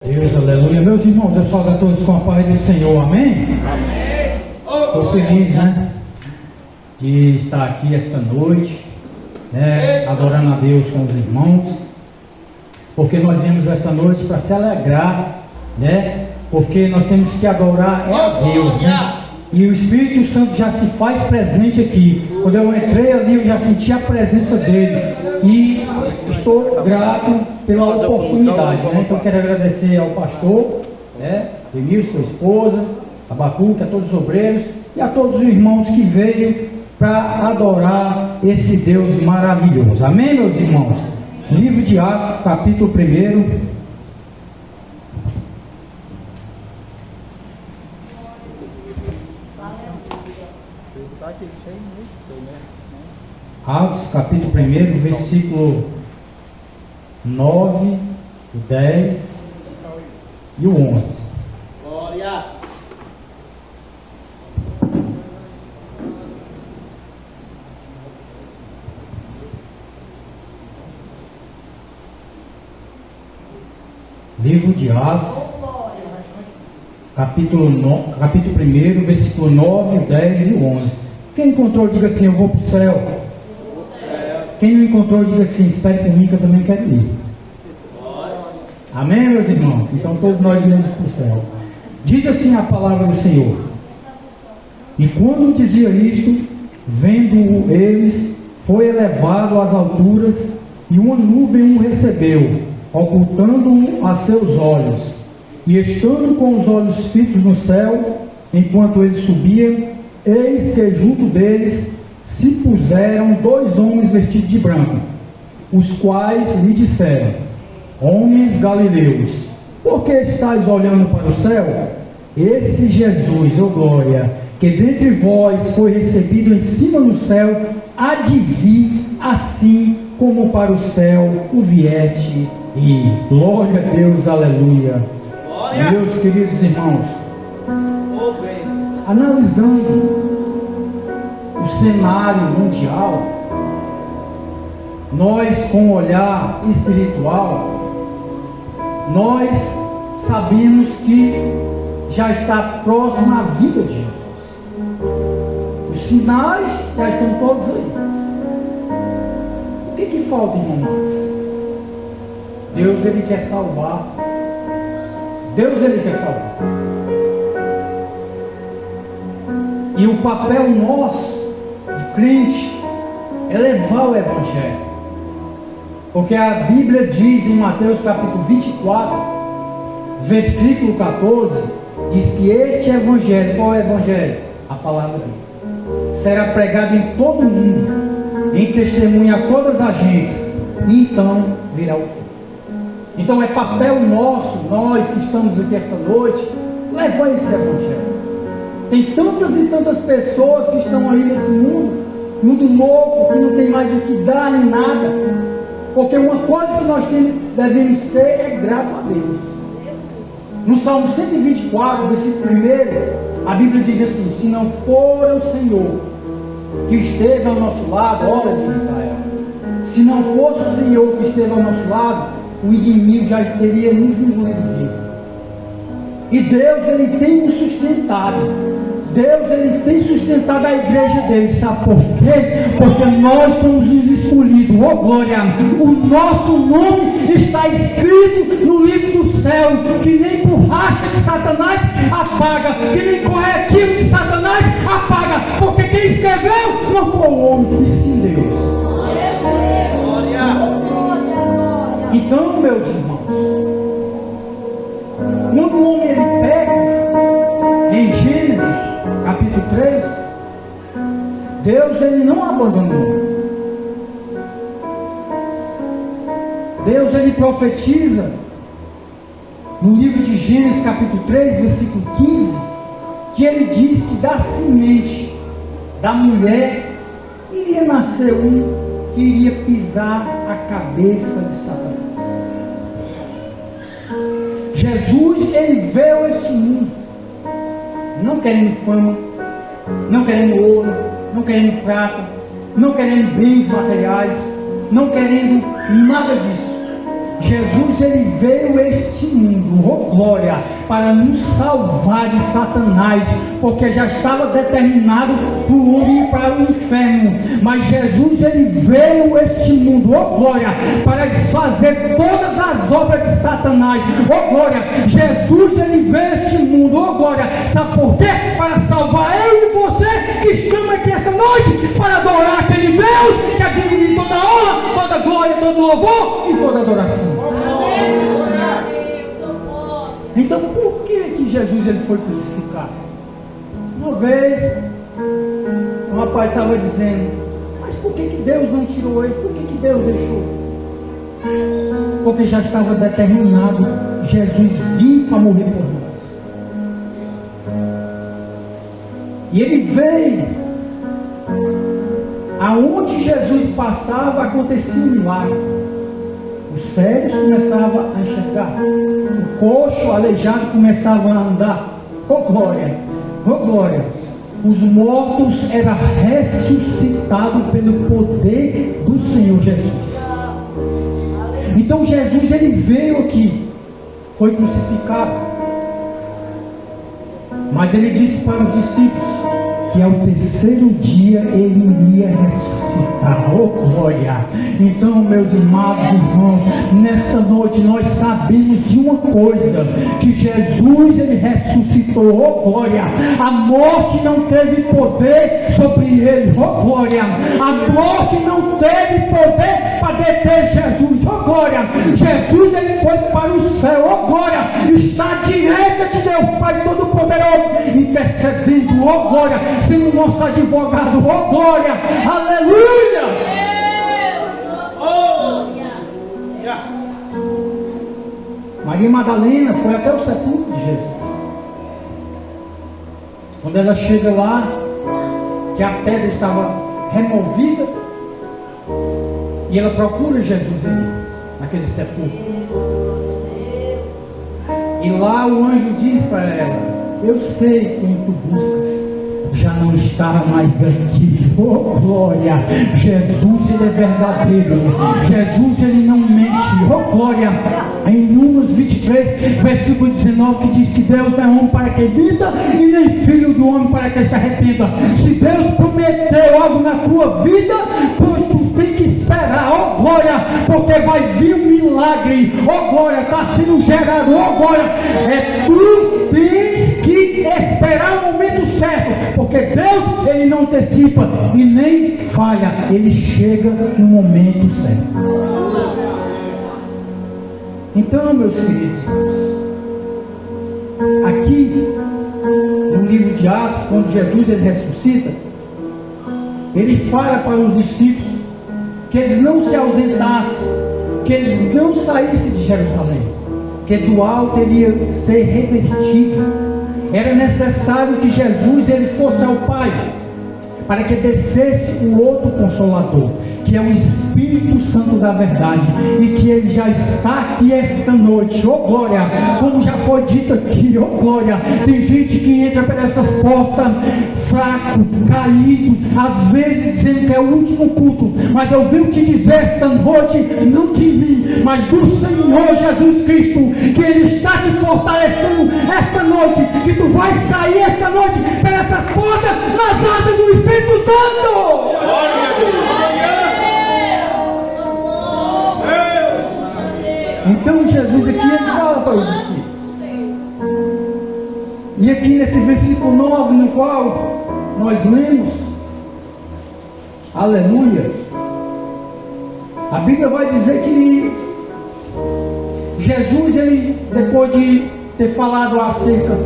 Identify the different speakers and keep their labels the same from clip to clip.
Speaker 1: Deus, aleluia. Meus irmãos, eu saúdo a todos com a paz do Senhor, amém? Amém. Estou feliz, de estar aqui esta noite, adorando a Deus com os irmãos, porque nós viemos esta noite para se alegrar, porque nós temos que adorar a Deus, e o Espírito Santo já se faz presente aqui. Quando eu entrei ali, eu já senti a presença dele, e estou grato pela oportunidade, Então eu quero agradecer ao pastor, Emílio, sua esposa, a Bacuca, a todos os obreiros e a todos os irmãos que veio para adorar esse Deus maravilhoso. Amém, meus irmãos? Livro de Atos, capítulo 1. Atos, capítulo 1, versículo 9, o 10 e o 11.
Speaker 2: Glória!
Speaker 1: Livro de Atos, capítulo 1, versículo 9, o 10 e o 11. Quem encontrou, diga assim: eu vou para o céu. Quem não encontrou, diga assim: espere por mim que eu também quero ir. Amém, meus irmãos? Então todos nós iremos para o céu. Diz assim a palavra do Senhor: e quando dizia isto, vendo eles, foi elevado às alturas, e uma nuvem o recebeu, ocultando-o a seus olhos. E estando com os olhos fitos no céu, enquanto ele subia, eis que junto deles se puseram 2 homens vestidos de branco, os quais lhe disseram: homens galileus, por que estáis olhando para o céu? Esse Jesus, glória, que dentre vós foi recebido em cima no céu, há de vir assim como para o céu o vieste. E glória a Deus, aleluia. Glória. Meus queridos irmãos, analisando o cenário mundial, nós, com um olhar espiritual, nós sabemos que já está próximo a vida de Jesus. Os sinais já estão todos aí. O que falta, irmãos? Deus, Ele quer salvar. Deus, Ele quer salvar. E o papel nosso de crente é levar o Evangelho. Porque a Bíblia diz em Mateus capítulo 24, versículo 14, diz que este Evangelho, qual é o Evangelho? A palavra de Deus. Será pregado em todo o mundo, em testemunha a todas as gentes, e então virá o fim. Então é papel nosso, nós que estamos aqui esta noite, levar esse Evangelho. Tem tantas e tantas pessoas que estão aí nesse mundo louco, que não tem mais o que dar nem nada. Porque uma coisa que nós devemos ser é grato a Deus. No Salmo 124, versículo 1, a Bíblia diz assim: se não for o Senhor que esteve ao nosso lado, ora de Israel, se não fosse o Senhor que esteve ao nosso lado, o inimigo já teria nos engolido vivo. E Deus, Ele tem nos sustentado. Deus, Ele tem sustentado a igreja dele. Sabe por quê? Porque nós somos os escolhidos. Oh glória! O nosso nome está escrito no livro do céu, que nem borracha de Satanás apaga, que nem corretivo de Satanás apaga. Porque quem escreveu não foi o homem, e sim Deus. Então, meus irmãos, quando o homem ele peca, em Gênesis capítulo 3, Deus ele não abandonou. Deus ele profetiza no livro de Gênesis capítulo 3, versículo 15, que ele diz que da semente da mulher iria nascer um que iria pisar a cabeça de Satanás. Jesus, ele veio a este mundo não querendo fama, não querendo ouro, não querendo prata, não querendo bens materiais, não querendo nada disso. Jesus, ele veio a este mundo, oh glória, para nos salvar de Satanás, porque já estava determinado para o homem ir para o inferno. Mas Jesus, ele veio a este mundo, oh glória, para desfazer todas as obras de Satanás, oh glória. Jesus, ele veio a este mundo, oh glória, sabe por quê? Para salvar eu e você que estamos aqui esta noite, para adorar aquele Deus que é digno de toda honra, toda glória, todo louvor e toda adoração. Então por que Jesus ele foi crucificado? Uma vez um rapaz estava dizendo: mas por que Deus não tirou ele? Por que Deus deixou? Porque já estava determinado Jesus vir para morrer por nós. E ele veio. Aonde Jesus passava acontecia um milagre. Os cegos começavam a enxergar, o coxo, o aleijado começava a andar. Oh glória, oh glória. Os mortos eram ressuscitados pelo poder do Senhor Jesus. Então Jesus, ele veio aqui, foi crucificado, mas ele disse para os discípulos que ao terceiro dia ele iria ressuscitar. Oh glória! Então, meus amados irmãos, nesta noite nós sabemos de uma coisa, que Jesus, ele ressuscitou. Oh glória! A morte não teve poder sobre ele. Oh glória! A morte não teve poder para deter Jesus. Oh glória! Jesus, ele foi para o céu. Oh glória! Está à direita de Deus Pai Todo-Poderoso, intercedendo. Oh glória! Sendo nosso advogado. Oh glória! Aleluia! Maria Madalena foi até o sepulcro de Jesus. Quando ela chega lá, que a pedra estava removida, e ela procura Jesus ali, naquele sepulcro. E lá o anjo diz para ela: eu sei quem tu buscas, já não está mais aqui. Oh glória! Jesus, ele é verdadeiro. Jesus, ele não mente. Oh glória! Em Números 23, versículo 19, que diz que Deus não é homem para que minta, e nem filho do homem para que se arrependa. Se Deus prometeu algo na tua vida, pois tu tem que esperar. Oh glória! Porque vai vir um milagre. Oh glória! Está sendo gerado. Oh glória! Tu tens que esperar o momento certo, porque Deus, ele não antecipa e nem falha, ele chega no momento certo. Então, meus queridos irmãos, aqui no livro de Atos, quando Jesus ele ressuscita, ele fala para os discípulos que eles não se ausentassem, que eles não saíssem de Jerusalém, que do alto ele ia ser revertido. Era necessário que Jesus ele fosse ao Pai, para que descesse o outro Consolador, que é o Espírito Santo da verdade, e que ele já está aqui esta noite. Oh glória! Como já foi dito aqui, oh glória! Tem gente que entra por essas portas fraco, caído, às vezes dizendo que é o último culto, mas eu venho te dizer esta noite, não de mim, mas do Senhor Jesus Cristo, que ele está te fortalecendo esta noite, que tu vais sair esta noite por essas portas nas asas do Espírito Santo. Glória a Deus! Então Jesus aqui ele fala para os discípulos, e aqui nesse versículo 9, no qual nós lemos, aleluia, a Bíblia vai dizer que Jesus, ele, depois de ter falado acerca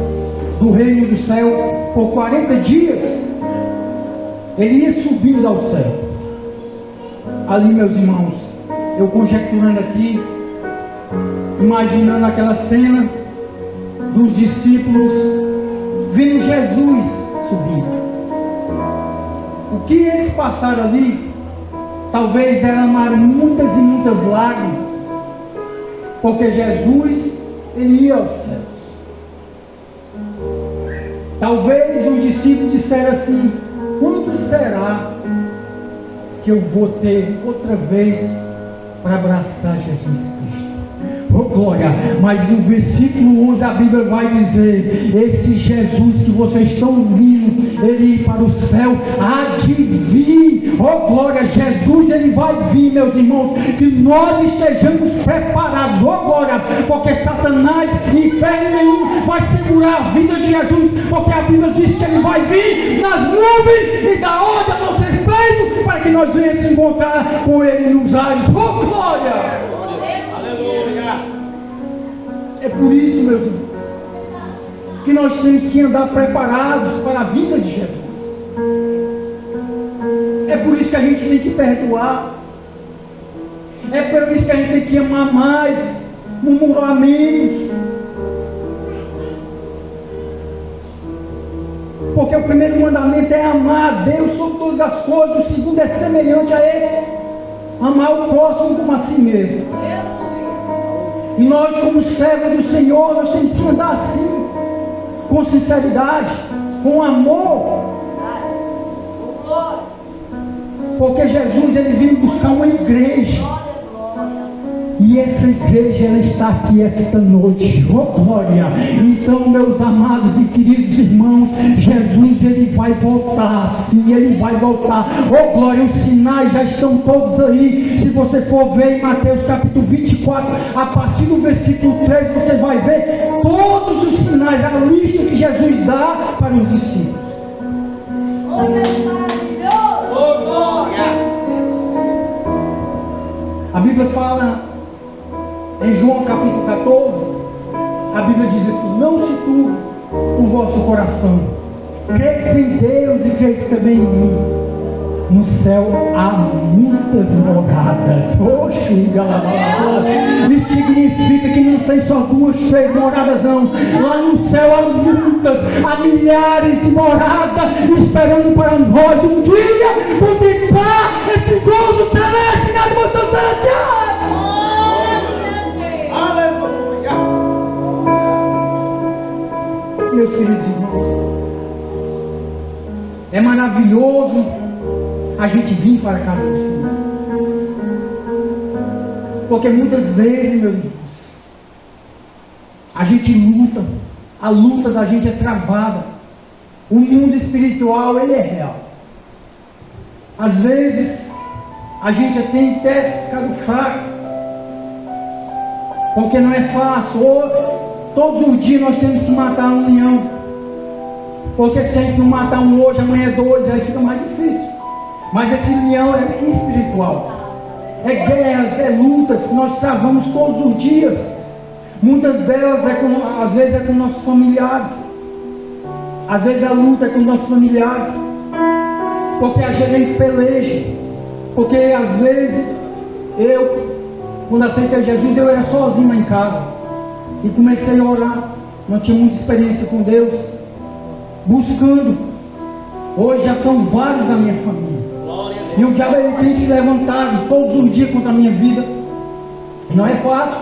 Speaker 1: do reino do céu por 40 dias, ele ia subindo ao céu. Ali, meus irmãos, eu conjecturando aqui, imaginando aquela cena dos discípulos vendo Jesus subindo. O que eles passaram ali, talvez derramaram muitas e muitas lágrimas, porque Jesus, ele ia aos céus. Talvez os discípulos disseram assim: quando será que eu vou ter outra vez para abraçar Jesus Cristo? Oh glória! Mas no versículo 11 a Bíblia vai dizer: esse Jesus que vocês estão vindo, ele ir para o céu, há de vir. Oh glória! Jesus ele vai vir, meus irmãos, que nós estejamos preparados. Oh glória! Porque Satanás, inferno nenhum vai segurar a vida de Jesus, porque a Bíblia diz que ele vai vir nas nuvens e da onde a nosso respeito, para que nós venhamos se encontrar com ele nos ares. Oh glória! Aleluia! É por isso, meus irmãos, que nós temos que andar preparados para a vinda de Jesus. É por isso que a gente tem que perdoar. É por isso que a gente tem que amar mais, murmurar menos. Porque o primeiro mandamento é amar a Deus sobre todas as coisas. O segundo é semelhante a esse: amar o próximo como a si mesmo. E nós, como servos do Senhor, nós temos que andar assim, com sinceridade, com amor. Porque Jesus ele veio buscar uma igreja. E essa igreja ela está aqui esta noite. Oh glória! Então, meus amados e queridos irmãos, Jesus ele vai voltar. Sim, ele vai voltar. Oh glória! Os sinais já estão todos aí. Se você for ver em Mateus capítulo 24, a partir do versículo 3, você vai ver todos os sinais, a lista que Jesus dá para os discípulos. Oh glória! A Bíblia fala em João capítulo 14, a Bíblia diz assim: não se turbe o vosso coração, crede em Deus e crede também em mim. No céu há muitas moradas. Isso significa que não tem só 2, 3 moradas, não. Lá no céu há muitas, há milhares de moradas esperando para nós um dia contemplar esse gozo celeste nas montanhas celestiais. Aleluia! Meus queridos irmãos, é maravilhoso a gente vir para a casa do Senhor, porque muitas vezes, meus irmãos, a gente luta, a luta da gente é travada. O mundo espiritual ele é real. Às vezes a gente até ficado fraco, porque não é fácil. Todos os dias nós temos que matar um leão, porque se a gente não matar um hoje, amanhã é 2, aí fica mais difícil. Mas esse leão é espiritual. É guerras, é lutas que nós travamos todos os dias. Muitas delas às vezes é com nossos familiares. Às vezes a luta é com nossos familiares, porque a gente peleja. Porque às vezes quando aceitei Jesus, eu era sozinho lá em casa e comecei a orar. Não tinha muita experiência com Deus, buscando. Hoje já são vários da minha família. E o diabo ele tem se levantado todos os dias contra a minha vida. Não é fácil.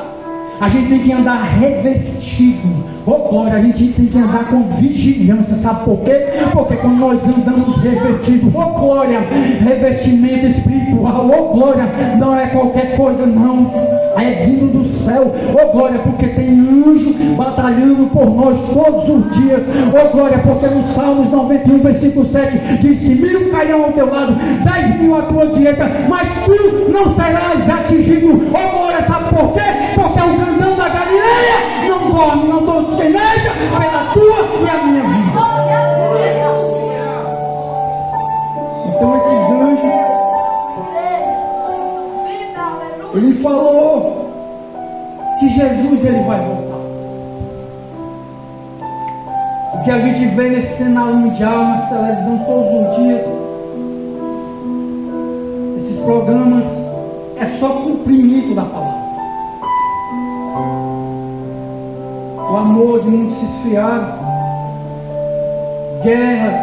Speaker 1: A gente tem que andar revestido. Oh glória, a gente tem que andar com vigilância. Sabe por quê? Porque quando nós andamos revestidos, oh glória, revestimento espiritual, oh glória, não é qualquer coisa não, é vindo do céu. Oh glória, porque tem anjo batalhando por nós todos os dias. Oh glória, porque no Salmos 91 versículo 7 diz que 1000 cairão ao teu lado, 10.000 à tua direita, mas tu não serás atingido. Oh glória, sabe por quê? Porque o grandão da Galileia não dorme, não tosqueneja pela tua e a minha vida. Então esses anjos, ele falou que Jesus ele vai voltar. O que a gente vê nesse cenário mundial, nas televisões todos os dias, esses programas, é só cumprimento da palavra. O amor de mundo se esfriar, guerras,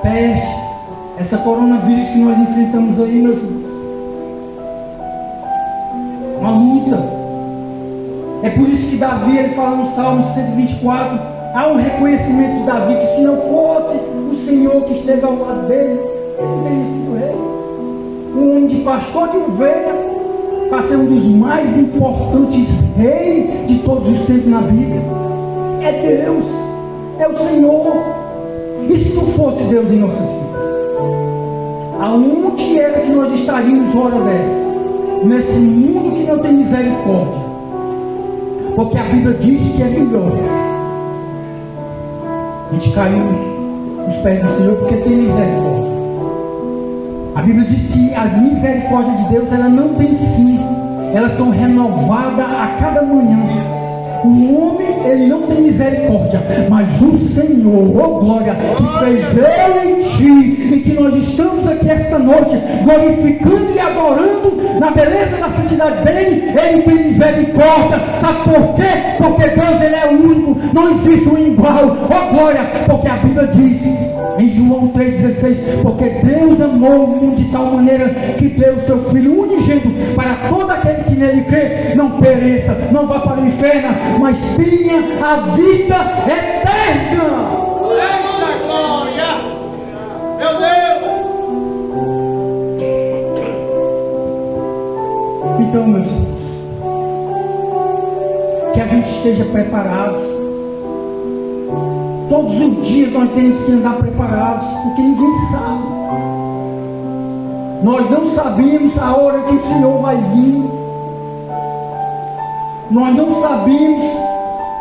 Speaker 1: pestes, essa coronavírus que nós enfrentamos aí, meus irmãos, uma luta. É por isso que Davi, ele fala no Salmo 124, há um reconhecimento de Davi, que se não fosse o Senhor que esteve ao lado dele, ele não teria sido rei. Um homem de pastor de ovelha, para ser um dos mais importantes reis de todos os tempos na Bíblia. É Deus, é o Senhor. E se não fosse Deus em nossas vidas, aonde era que nós estaríamos hora dessa? Nesse mundo que não tem misericórdia. Porque a Bíblia diz que é melhor a gente cair nos pés do Senhor, porque tem misericórdia. A Bíblia diz que as misericórdias de Deus, elas não têm fim, elas são renovadas a cada manhã. O homem, ele não tem misericórdia, mas o Senhor, oh glória, que fez eu em ti, e que nós estamos aqui esta noite, glorificando e adorando na beleza da santidade dele, ele tem misericórdia. Sabe por quê? Porque Deus, ele é único, não existe um igual, oh glória, porque a Bíblia diz em João 3,16, porque Deus amou o mundo de tal maneira que deu o seu Filho unigênito, para todo aquele que nele crê, não pereça, não vá para o inferno, mas tenha a vida eterna.
Speaker 2: Eita glória! Meu Deus!
Speaker 1: Então, meus irmãos, que a gente esteja preparado. Todos os dias nós temos que andar preparados, porque ninguém sabe. Nós não sabemos a hora que o Senhor vai vir. Nós não sabemos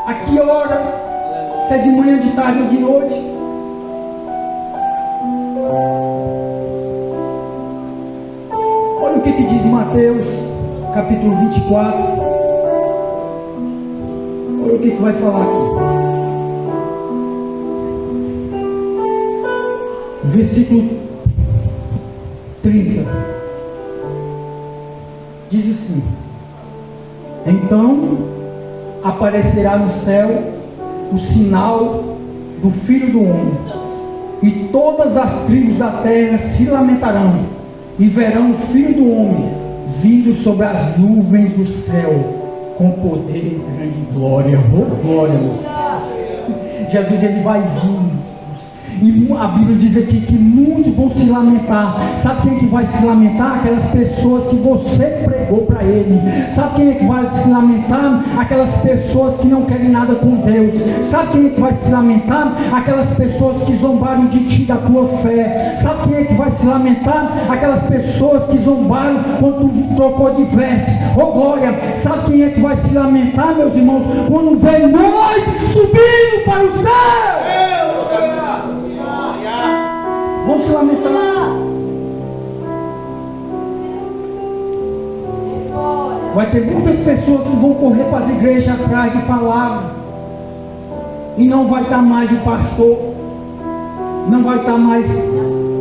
Speaker 1: a que hora, se é de manhã, de tarde ou de noite. Olha o que diz Mateus, capítulo 24. Olha o que vai falar aqui. Versículo 30. Diz assim: então aparecerá no céu o sinal do Filho do Homem, e todas as tribos da terra se lamentarão, e verão o Filho do Homem vindo sobre as nuvens do céu, com poder, grande glória. Oh glória, meus Deus. Jesus, ele vai vir. E a Bíblia diz aqui que muitos vão se lamentar. Sabe quem é que vai se lamentar? Aquelas pessoas que você pregou para ele. Sabe quem é que vai se lamentar? Aquelas pessoas que não querem nada com Deus. Sabe quem é que vai se lamentar? Aquelas pessoas que zombaram de ti, da tua fé. Sabe quem é que vai se lamentar? Aquelas pessoas que zombaram quando tu trocou de veste. Oh glória! Sabe quem é que vai se lamentar, meus irmãos? Quando vê nós subindo para o céu. Vão se lamentar. Vai ter muitas pessoas que vão correr para as igrejas atrás de palavra, e não vai estar mais o pastor, não vai estar mais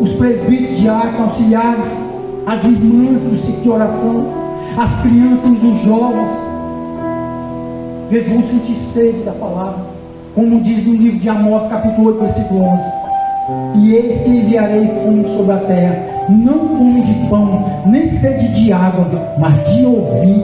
Speaker 1: os presbíteros, diáconos, auxiliares, as irmãs do ciclo de oração, as crianças e os jovens. Eles vão sentir sede da palavra, como diz no livro de Amós, capítulo 8, versículo 11. E eis que enviarei fome sobre a terra, não fome de pão, nem sede de água, mas de ouvir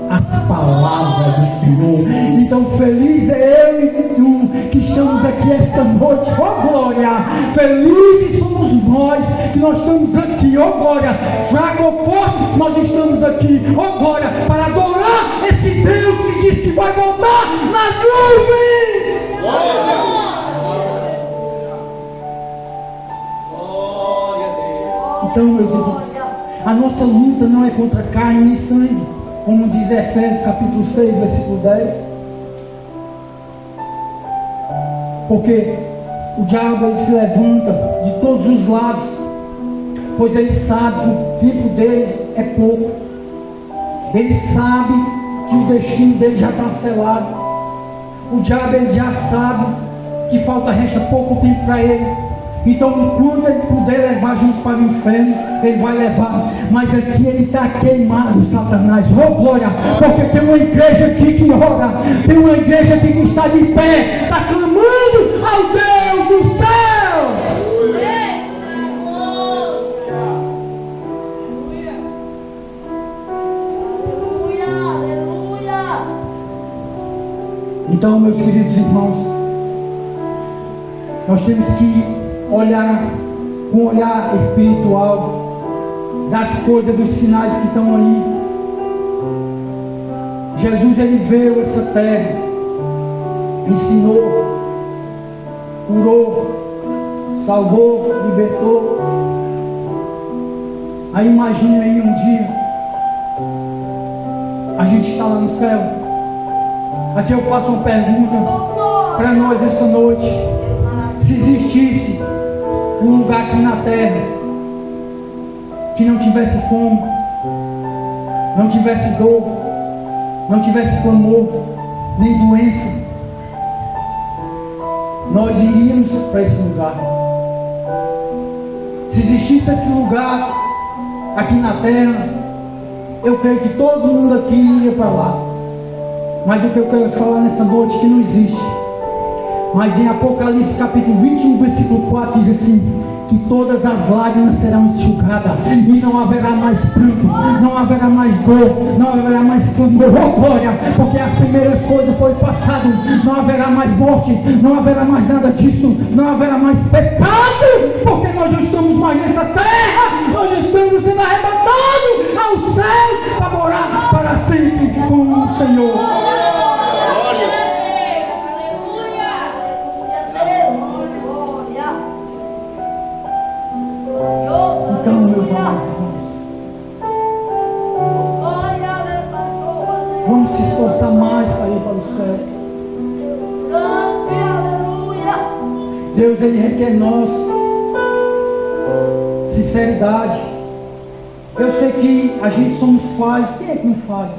Speaker 1: as palavras do Senhor. Então feliz é eu e tu que estamos aqui esta noite, oh glória. Felizes somos nós que nós estamos aqui, oh glória. Fraco ou forte, nós estamos aqui, oh glória, para adorar esse Deus que diz que vai voltar nas nuvens. Glória. Então, meus irmãos, a nossa luta não é contra carne nem sangue, como diz Efésios capítulo 6, versículo 10. Porque o diabo, ele se levanta de todos os lados, pois ele sabe que o tempo deles é pouco. Ele sabe que o destino dele já está selado. O diabo, ele já sabe que resta pouco tempo para ele. Então, quando ele puder levar a gente para o inferno, ele vai levar. Mas aqui ele está queimado, Satanás. Oh glória! Porque tem uma igreja aqui que ora, tem uma igreja aqui que está de pé, está clamando ao Deus dos céus. Então, meus queridos irmãos, nós temos que olhar com um olhar espiritual das coisas, dos sinais que estão aí. Jesus, ele veio a essa terra, ensinou, curou, salvou, libertou. Aí imagine aí um dia, a gente está lá no céu. Aqui eu faço uma pergunta para nós esta noite. Se existisse um lugar aqui na terra que não tivesse fome, não tivesse dor, não tivesse clamor, nem doença, nós iríamos para esse lugar. Se existisse esse lugar aqui na terra, eu creio que todo mundo aqui iria para lá. Mas o que eu quero falar nesta noite é que não existe. Mas em Apocalipse capítulo 21, versículo 4 diz assim: que todas as lágrimas serão enxugadas, e não haverá mais pranto, não haverá mais dor, não haverá mais clamor, oh glória, porque as primeiras coisas foram passadas. Não haverá mais morte, não haverá mais nada disso, não haverá mais pecado, porque nós já estamos mais nesta terra, nós já estamos sendo arrebatados aos céus para morar para sempre com o Senhor. Então, meus amados irmãos, vamos se esforçar mais para ir para o céu. Deus, ele requer nós sinceridade. Eu sei que a gente somos falhos. Quem é que não falha?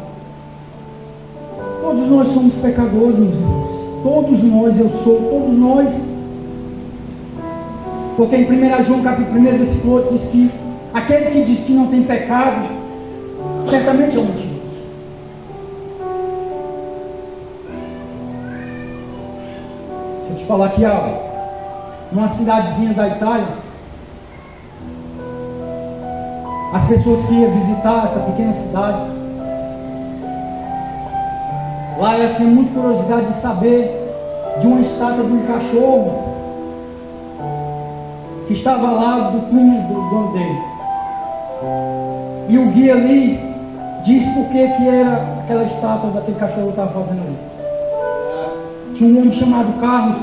Speaker 1: Todos nós somos pecadores, meus irmãos. Todos nós, eu sou, todos nós. Porque em 1 João capítulo 1, versículo 8 diz que aquele que diz que não tem pecado, certamente é um mentiroso. Deixa eu te falar aqui algo. Numa cidadezinha da Itália, as pessoas que iam visitar essa pequena cidade, lá elas tinham muita curiosidade de saber de uma estátua de um cachorro que estava lá do túmulo do dono dele. E o guia ali diz por que era aquela estátua daquele cachorro que estava fazendo ali. Tinha um homem chamado Carlos,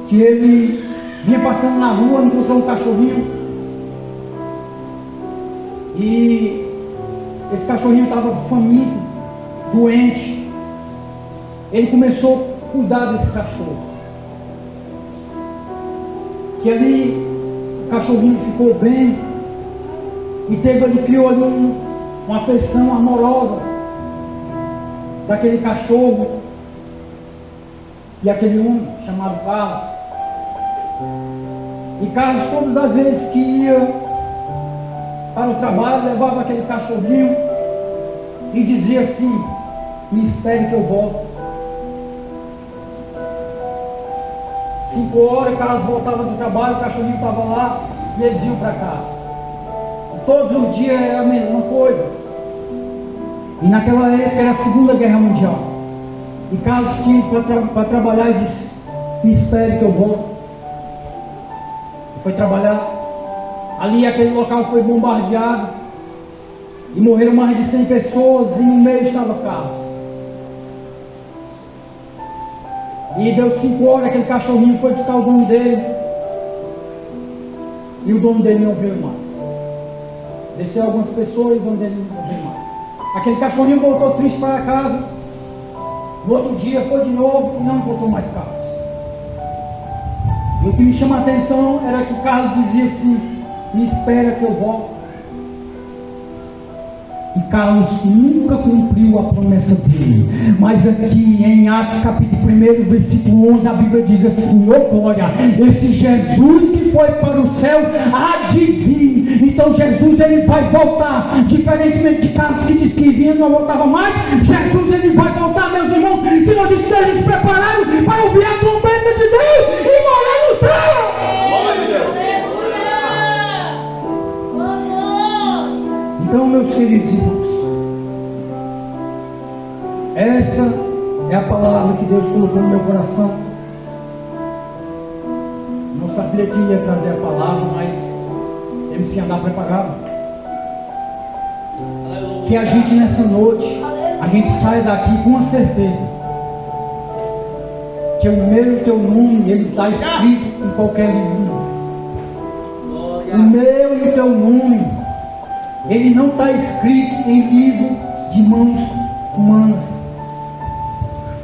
Speaker 1: que ele vinha passando na rua, encontrou um cachorrinho, e esse cachorrinho estava faminto, doente. Ele começou a cuidar desse cachorro. Que ali o cachorrinho ficou bem e criou ali uma afeição amorosa daquele cachorro e aquele homem chamado Carlos. E Carlos, todas as vezes que ia para o trabalho, levava aquele cachorrinho e dizia assim: me espere que eu volto. 5 horas, Carlos voltava do trabalho, o cachorrinho estava lá e eles iam para casa. E todos os dias era a mesma coisa. E naquela época era a Segunda Guerra Mundial. E Carlos tinha para trabalhar e disse: me espere que eu volto. E foi trabalhar. Ali aquele local foi bombardeado e morreram mais de 100 pessoas, e no meio estava Carlos. E deu 5 horas, aquele cachorrinho foi buscar o dono dele. E o dono dele não veio mais. Desceu algumas pessoas e o dono dele não veio mais. Aquele cachorrinho voltou triste para casa. No outro dia foi de novo e não encontrou mais Carlos. E o que me chama a atenção era que Carlos dizia assim: me espera que eu volto. E Carlos nunca cumpriu a promessa dele. Mas aqui em Atos capítulo 1, versículo 11, a Bíblia diz assim: oh glória, esse Jesus que foi para o céu há de vir. Então Jesus, ele vai voltar. Diferentemente de Carlos, que diz que vinha e não voltava mais, Jesus, ele vai voltar, meus irmãos. Que nós estejamos preparados para ouvir a trombeta de Deus e morar no céu. Então, meus queridos irmãos, esta é a palavra que Deus colocou no meu coração. Não sabia que ia trazer a palavra, mas temos que andar preparado. que a gente nessa noite, a gente saia daqui com a certeza que o meu e o teu nome, ele está escrito em qualquer livro. O meu e o teu nome, ele não está escrito em livro de mãos humanas.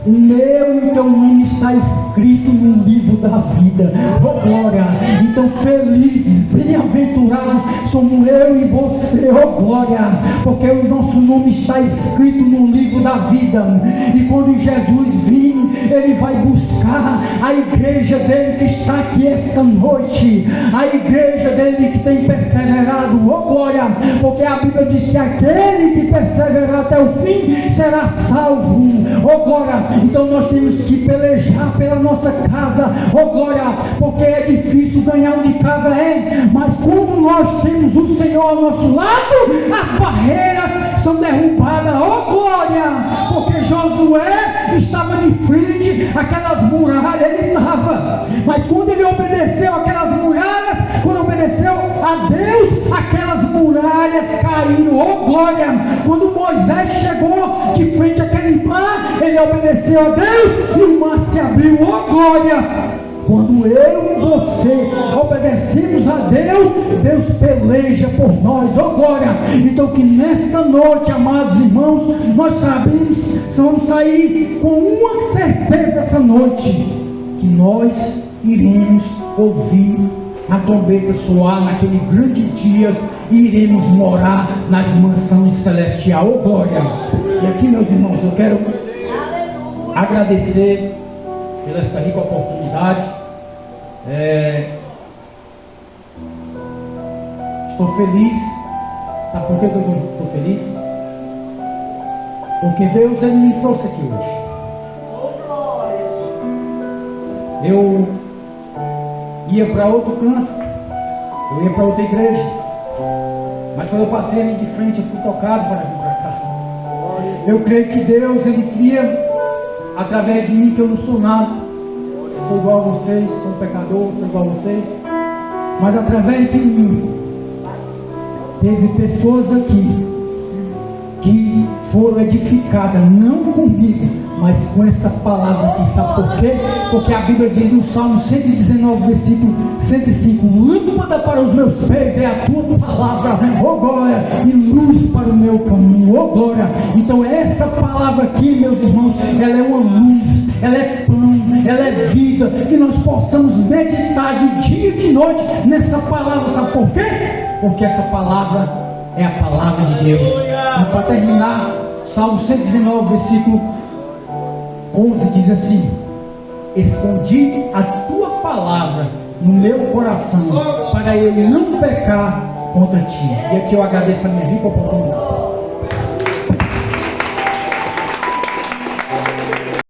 Speaker 1: O meu e o teu nome está escrito no livro da vida. Oh glória! Então felizes, bem-aventurados somos eu e você, oh glória! Porque o nosso nome está escrito no livro da vida. E quando Jesus vir, Ele vai buscar a igreja dele que está aqui esta noite, a igreja dele que tem perseverado, oh glória! Porque a Bíblia diz que aquele que perseverar até o fim será salvo, oh glória! Então nós temos que pelejar pela nossa casa, oh glória, porque é difícil ganhar um de casa, mas quando nós temos o Senhor ao nosso lado, as barreiras são derrubadas, oh glória, porque Josué estava de frente àquelas muralhas, ele estava, mas quando ele obedeceu aquelas muralhas, quando obedeceu a Deus, aquelas muralhas caíram, oh glória. Quando Moisés chegou de frente àquele mar, ele obedeceu a Deus e o mar se abriu, oh glória. Quando eu e você obedecemos a Deus, Deus peleja por nós, oh glória. Então que nesta noite, amados irmãos, nós sabemos, vamos sair com uma certeza essa noite, que nós iremos ouvir a trombeta soar naquele grande dia e iremos morar nas mansões celestiais, oh glória. E aqui, meus irmãos, eu quero agradecer pela esta rica oportunidade. Estou feliz. Sabe por que eu estou feliz? Porque Deus, Ele me trouxe aqui hoje. Eu ia para outro canto, eu ia para outra igreja, mas quando eu passei ali de frente, eu fui tocado para vir para cá. Eu creio que Deus, Ele queria, através de mim, que eu não sou nada, eu sou igual a vocês, sou um pecador, sou igual a vocês, mas através de mim, teve pessoas aqui que foram edificadas, não comigo, mas com essa palavra aqui. Sabe por quê? Porque a Bíblia diz no Salmo 119, versículo 105: lâmpada para os meus pés é a tua palavra, oh glória, e luz para o meu caminho, oh glória. Então essa palavra aqui, meus irmãos, ela é uma luz, ela é pão, ela é vida, que nós possamos meditar de dia e de noite nessa palavra. Sabe por quê? Porque essa palavra é a palavra de Deus. E para terminar, Salmo 119, versículo 11 diz assim: escondi a tua palavra no meu coração, para eu não pecar contra ti. E aqui eu agradeço a minha rica oportunidade.